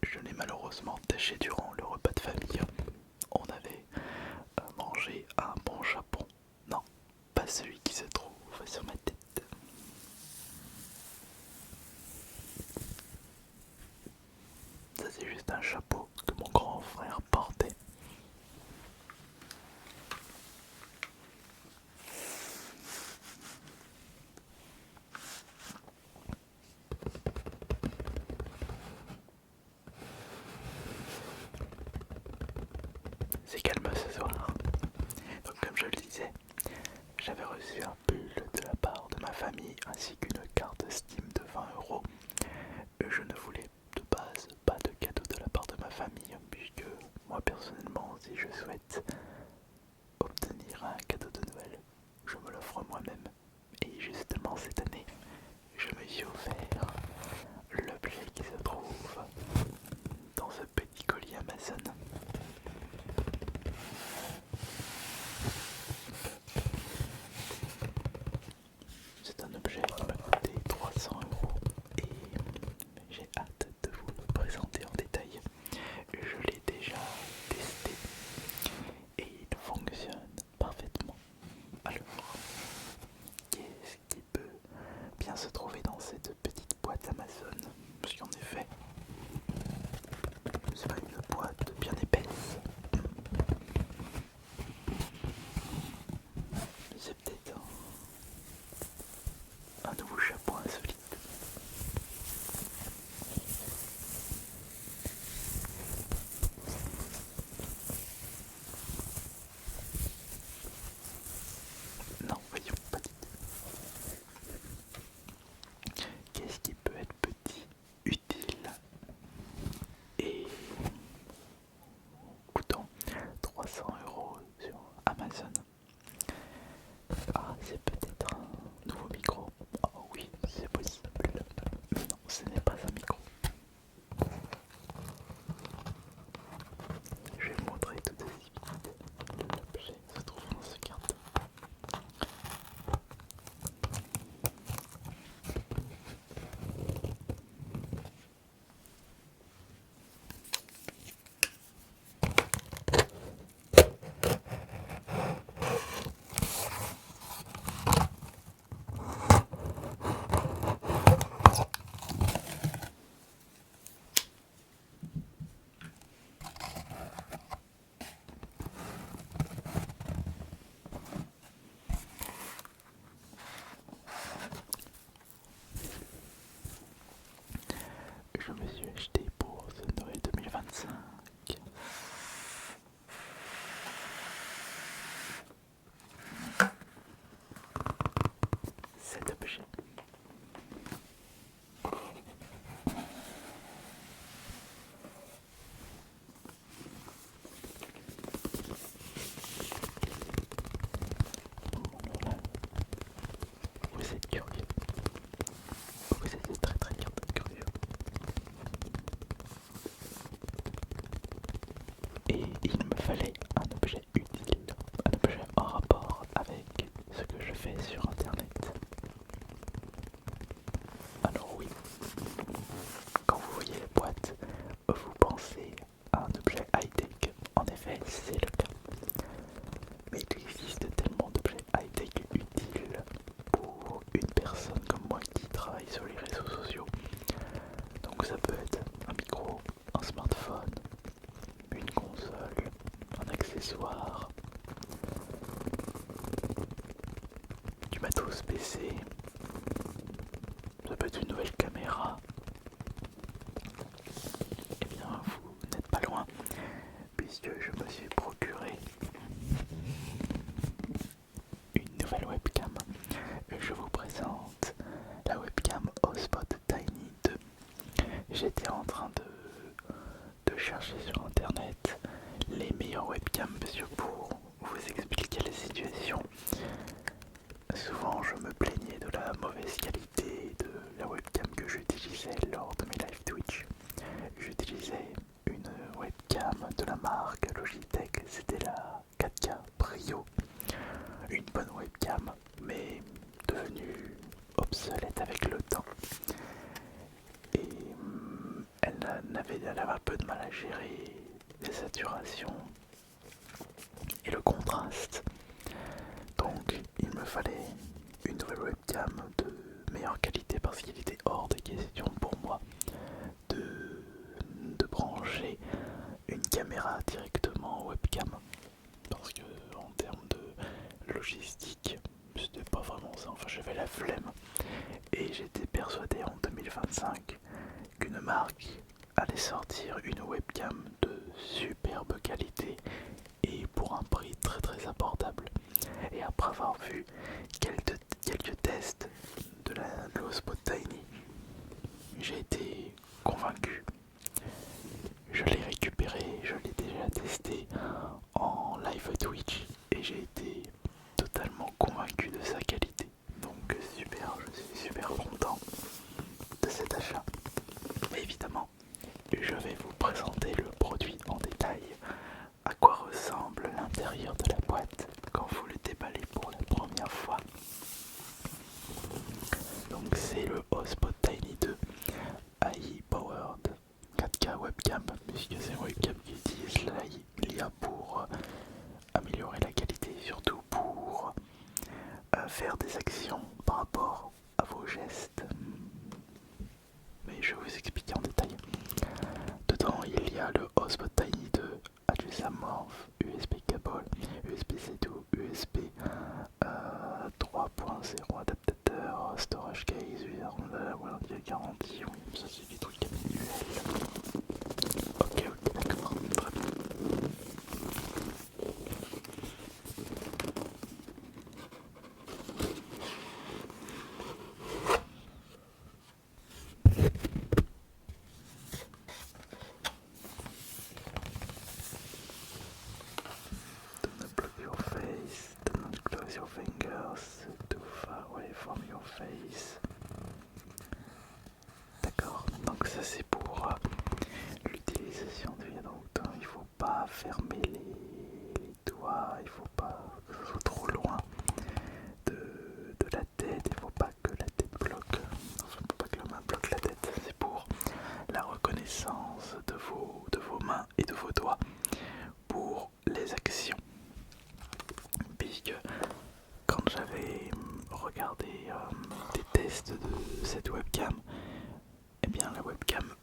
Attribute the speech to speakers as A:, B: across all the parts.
A: je l'ai malheureusement taché durant le repas de famille. On avait mangé un bon japon. Non, pas celui qui se trouve sur ma tête. Ça c'est juste un chapeau que mon grand frère portait. C'est calme ce soir. Donc comme je le disais, j'avais reçu un pull de la part de ma famille ainsi qu'une carte Steam de 20 €. Je ne voulais de base pas de cadeau de la part de ma famille puisque moi personnellement si je souhaite obtenir un cadeau de Noël, je me l'offre moi-même. Et justement cette année, je me suis offert l'objet qui se trouve dans ce petit colis Amazon. C'est un objet qui m'a coûté 300 € et j'ai hâte de vous le présenter en détail. Je l'ai déjà testé et il fonctionne parfaitement. Alors, qu'est-ce qui peut bien se trouver dans cette petite boîte Amazon? Parce qu'en effet, c'est pas une boîte bien épaisse. C'est peut-être un nouveau chapeau insolite. Non, voyons, pas du tout. Qu'est-ce qui peut être petit, utile et coûtant 300 € sur Amazon? Ah, c'est peut-être un nouveau micro. Oh oui, c'est possible. Mais non, ce n'est pas un micro. Je vais vous montrer tout de suite. L'objet se trouve dans ce carton. Je me suis acheté pour ce Noël 2025 cet objet. Vous êtes curieux. Vous êtes très très curieux. Et il me fallait un objet utile, un objet en rapport avec ce que je fais sur internet. Alors oui, quand vous voyez la boîte, vous pensez à un objet high-tech. En effet, c'est le cas. Mais il existe tellement d'objets high-tech utiles pour une personne comme moi qui travaille sur les réseaux sociaux. Donc ça peut être un micro, un smartphone, une console, un accessoire, du matos PC, ça peut être une nouvelle caméra. Eh bien vous n'êtes pas loin puisque je me suis procuré une nouvelle webcam. Je vous présente la webcam Hotspot Tiny 2. J'étais en train de chercher sur internet les meilleures webcams parce que pour vous expliquer la situation, souvent je me plaignais de la mauvaise qualité de la webcam que j'utilisais lors de mes live Twitch. J'utilisais une webcam de la marque Logitech, c'était la 4K Brio. Une bonne webcam, mais devenue obsolète avec le temps. Et elle n'avait j'avais un peu de mal à gérer les saturations et le contraste. Donc il me fallait une nouvelle webcam de meilleure qualité parce qu'il était hors de question pour moi de brancher une caméra directement en webcam. Parce que en termes de logistique, c'était pas vraiment ça, enfin j'avais la flemme. Et j'étais persuadé en 2025 qu'une marque allait sortir une webcam de superbe qualité et pour un prix très très abordable. Et après avoir vu quelques tests de l'Hotspot Tiny, j'ai été convaincu. Je l'ai récupéré, je l'ai déjà testé en live Twitch et j'ai été totalement convaincu de sa qualité. Donc super, je suis super content de cet achat. Mais évidemment, je vais vous présenter le produit en détail, à quoi ressemble l'intérieur de la boîte quand vous le déballez pour la première fois. Donc c'est le Hotspot Tiny 2 AI Powered 4K webcam, puisque c'est une webcam qui utilise l'IA pour améliorer la qualité, surtout pour faire des actions par rapport à vos gestes. Mais je vais vous expliquer en détail. Dedans il y a le Hotspot Tiny 2 Adjustamorph, USB cable, USB-C to USB 3.0 adaptateur, storage case, warranty garantie, oui, ça c'est des trucs manuels. Ok, d'accord, très bien. Do not block your face, do not close your fingers too far away from your face. D'accord, donc ça c'est pour l'utilisation du donc il faut pas fermer les doigts, il faut pas que ce soit trop loin de la tête, il faut pas que la tête bloque, enfin il faut pas que la main bloque la tête, c'est pour la reconnaissance de vos mains et de vos doigts pour les actions. Puisque quand j'avais regardé des tests de cette webcam, eh bien la webcam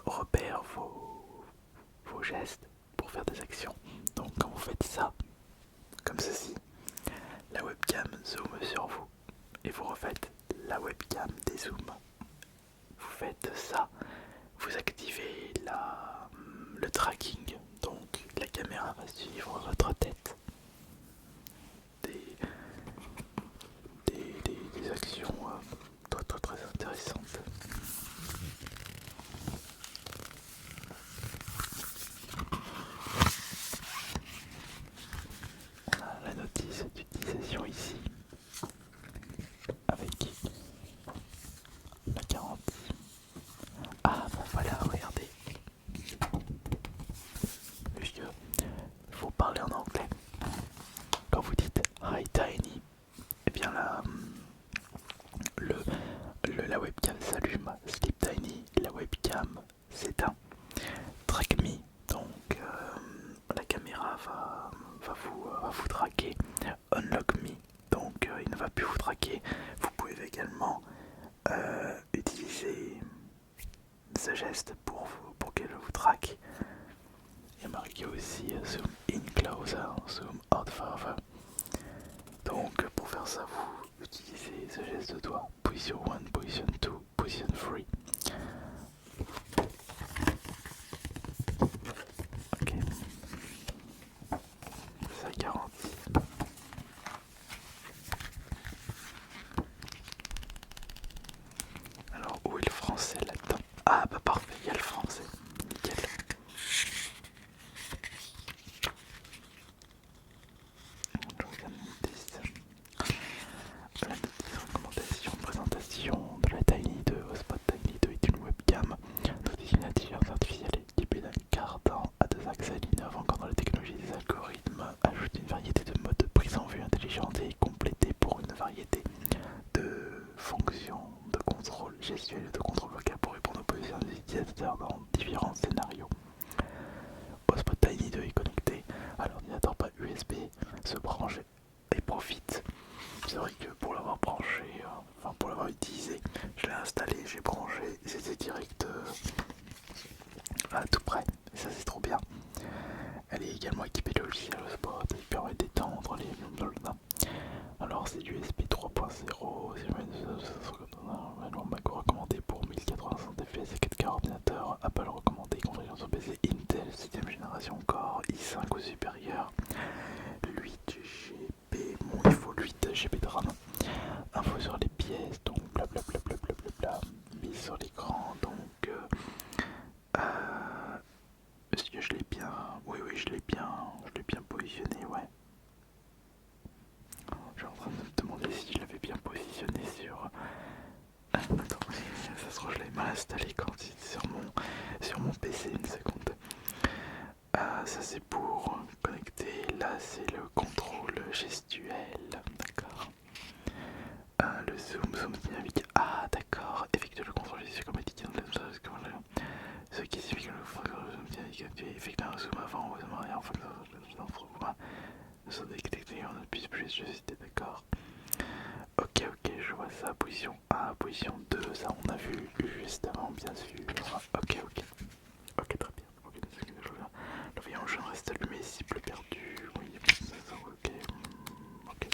A: repère vos gestes pour faire des actions. Donc quand vous faites ça, comme ceci, la webcam zoome sur vous et vous refaites la webcam dézoome. Vous faites ça, vous activez le tracking, donc la caméra va suivre votre tête. Des actions très intéressantes. On a la notice d'utilisation ici avec la garantie. Ah bah voilà, regardez. Puisque il faut parler en anglais. Quand vous dites Hi Tiny, et bien là, la webcam s'allume, Sleep Tiny, la webcam s'éteint. Track Me, donc la caméra va vous traquer. Unlock Me, donc il ne va plus vous traquer. Vous pouvez également utiliser ce geste pour qu'elle vous traque. Il y a marqué aussi Zoom In Closer, Zoom Out Further. Donc pour faire ça, vous utilisez ce geste de doigt. Position 1, Position 2, Position 3. Ok. Ça garantit. Alors où est le français là-dedans? Ah bah parfait, il y a le français. Nickel. Je regarde mon test. La notice recommandation, présentation de la Tiny 2. Hotspot Tiny 2 est une webcam différents scénarios. Hotspot Tiny 2 est connecté à l'ordinateur par USB, se branche et profite. C'est vrai que pour l'avoir branché, enfin pour l'avoir utilisé, je l'ai installé, j'ai branché, c'était direct à tout près, et ça c'est trop bien. Elle est également équipée de logiciels Hotspot, qui permet d'étendre les... Alors c'est du USB 3.0, Mac recommandé pour 1080 fps et 4K ordinateur, Apple recommandé configuration sur PC Intel 7ème génération Core i5 ou supérieur, 8 GB, bon il faut 8 GB de RAM, info sur les pièces, donc blablabla, mise sur l'écran, donc est-ce que je l'ai bien, oui je l'ai bien positionné, ouais. Je suis en train de me demander si je l'avais bien positionné sur... Attends, ça se trouve je l'avais mal installé quand c'était sur mon PC, une seconde. Ça c'est pour connecter, là c'est le contrôle gestuel, d'accord. Le zoom dynamique, ah d'accord, effectue le contrôle gestuel comme indiqué dans le... Ce qui signifie que le zoom dynamique effectue un zoom avant ou un zoom arrière en fonction de nous sommes détectés, on ne puisse plus juste, d'accord. Ok, je vois ça, position A, position 2, ça on a vu juste avant, bien sûr. Ok, très bien. Ok, le voyant jaune reste allumé, cible perdue, oui, ok, ok.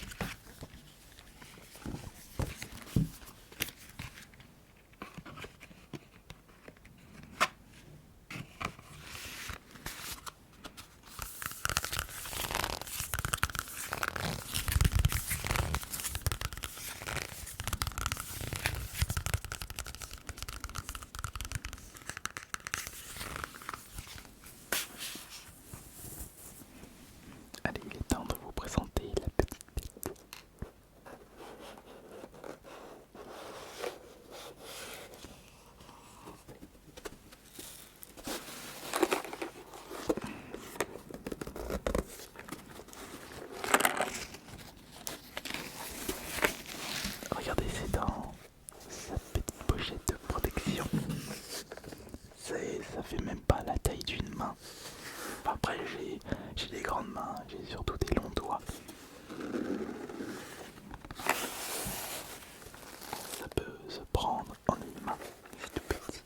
A: Allez, il est temps de vous présenter la petite bête. Regardez, c'est dans sa petite pochette de protection. Ça fait même pas la taille d'une main. Enfin, après, j'ai des grandes mains, j'ai surtout des longs doigts. Ça peut se prendre en une main, c'est tout petit.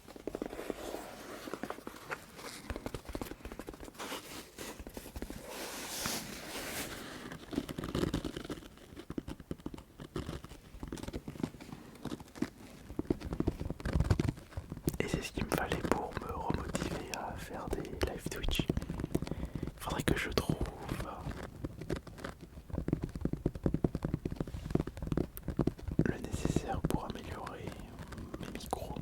A: Et c'est ce qu'il me fallait pour me remotiver à faire des live Twitch. Il faudrait que je trouve le nécessaire pour améliorer mes micros.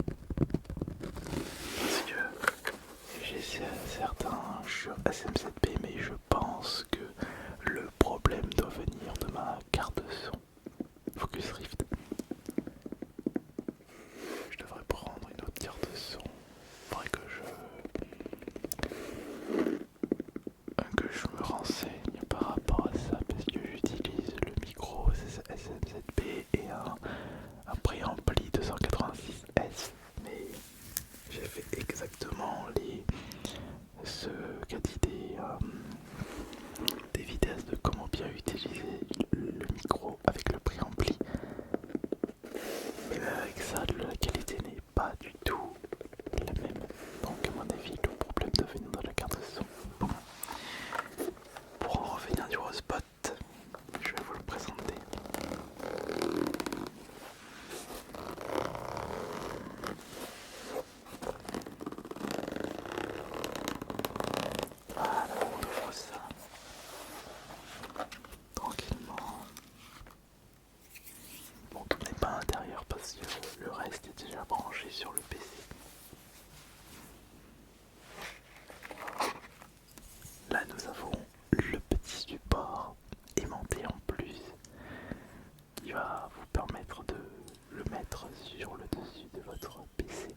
A: Parce que j'ai certains, je suis SM7B, mais je pense que le problème doit venir de ma carte de son Focus Rift. Je devrais prendre une autre carte de son. Il faudrait que je me renseigne par rapport à ça parce que j'utilise le micro SM7B et un préampli 286S, mais j'ai fait exactement ce qu'a dit des vitesses de comment bien utiliser le micro avec le préampli, mais même avec ça la qualité n'est pas du tout la même, donc à mon avis le problème doit venir dans la carte de son. Bon. Pour en revenir du Hotspot, je vais vous le présenter. Voilà, on ouvre ça tranquillement. Bon, tout n'est pas à l'intérieur parce que le reste est déjà branché sur le PC. Là, nous avons le petit support aimanté en plus qui va vous permettre de le mettre sur le dessus de votre PC.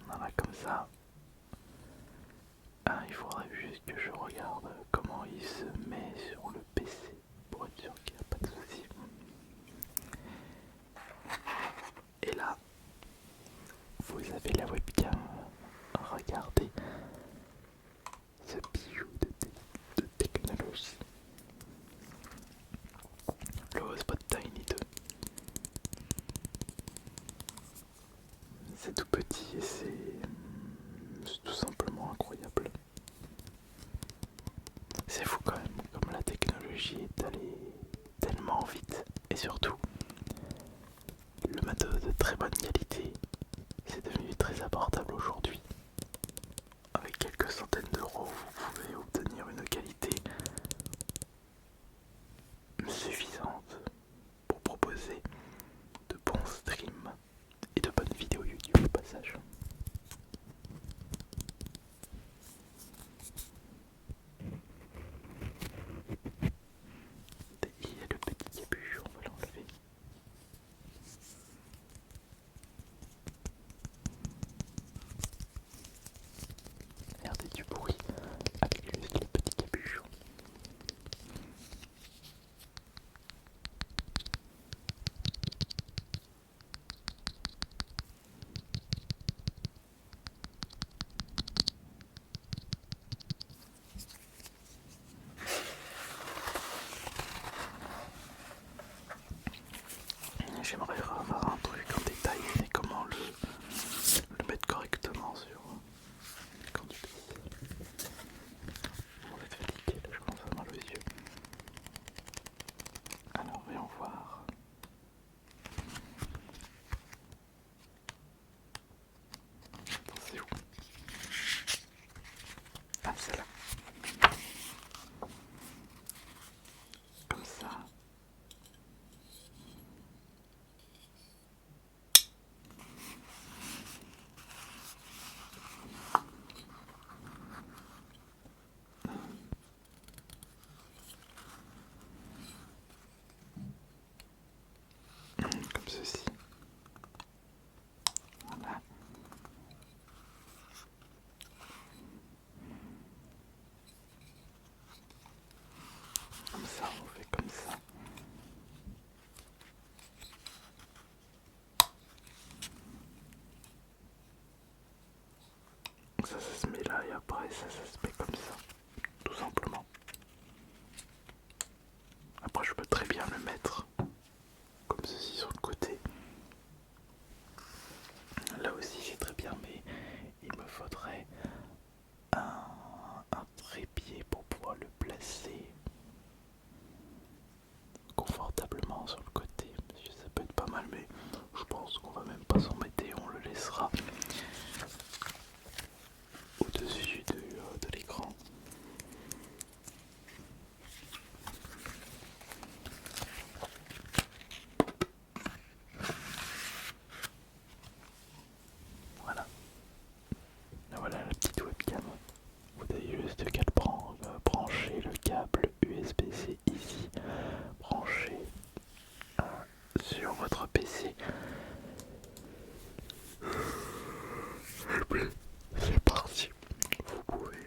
A: Voilà, comme ça. Ah, il faudrait juste que je regarde comment il se met sur le PC pour être sûr qu'il n'y a pas de souci. Et là, vous avez la webcam, regardez ce bijou de technologie. Le Hotspot Tiny 2. C'est tout petit et c'est tout simplement incroyable. C'est fou quand même, comme la technologie est allée tellement vite. Et surtout, le matos de très bonne qualité, c'est devenu très abordable aujourd'hui. Avec quelques centaines d'euros, vous pouvez obtenir une qualité suffisante pour proposer de bons streams et de bonnes vidéos YouTube au passage. Il y a le petit capuchon, on va l'enlever. Regardez du bruit avec juste le petit capuchon. J'aimerais avoir un truc en détail, mais comment le mettre correctement sur quand tu pisses. On va être fatigué, là je commence à avoir mal aux yeux. Alors voyons voir. C'est où? Ah, c'est là. Comme ça. Comme ceci. Voilà. Comme ça, on fait comme ça. Ça se met là et après ça se met comme ça. Tout simplement. Après je peux très bien le mettre comme ceci sur le côté. Là aussi j'ai très bien, mais il me faudrait un trépied pour pouvoir le placer confortablement sur le côté. Ça peut être pas mal, mais je pense qu'on va même pas s'embêter, on le laissera au-dessus de l'écran. Voilà. Voilà la petite webcam. Vous avez juste qu'à brancher le câble USB-C ici, brancher sur votre PC. Et puis c'est parti. Vous pouvez,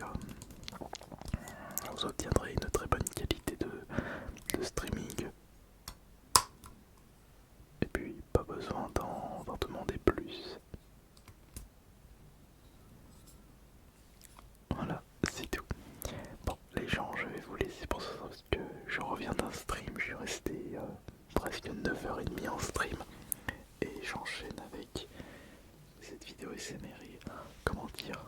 A: vous obtiendrez une très bonne qualité de streaming. Et puis pas besoin d'en demander plus. Voilà, c'est tout. Bon, les gens, je vais vous laisser pour ça parce que je reviens d'un stream. Je suis resté presque 9h30 en stream. Et j'enchaîne avec cette vidéo SMR. Comment dire,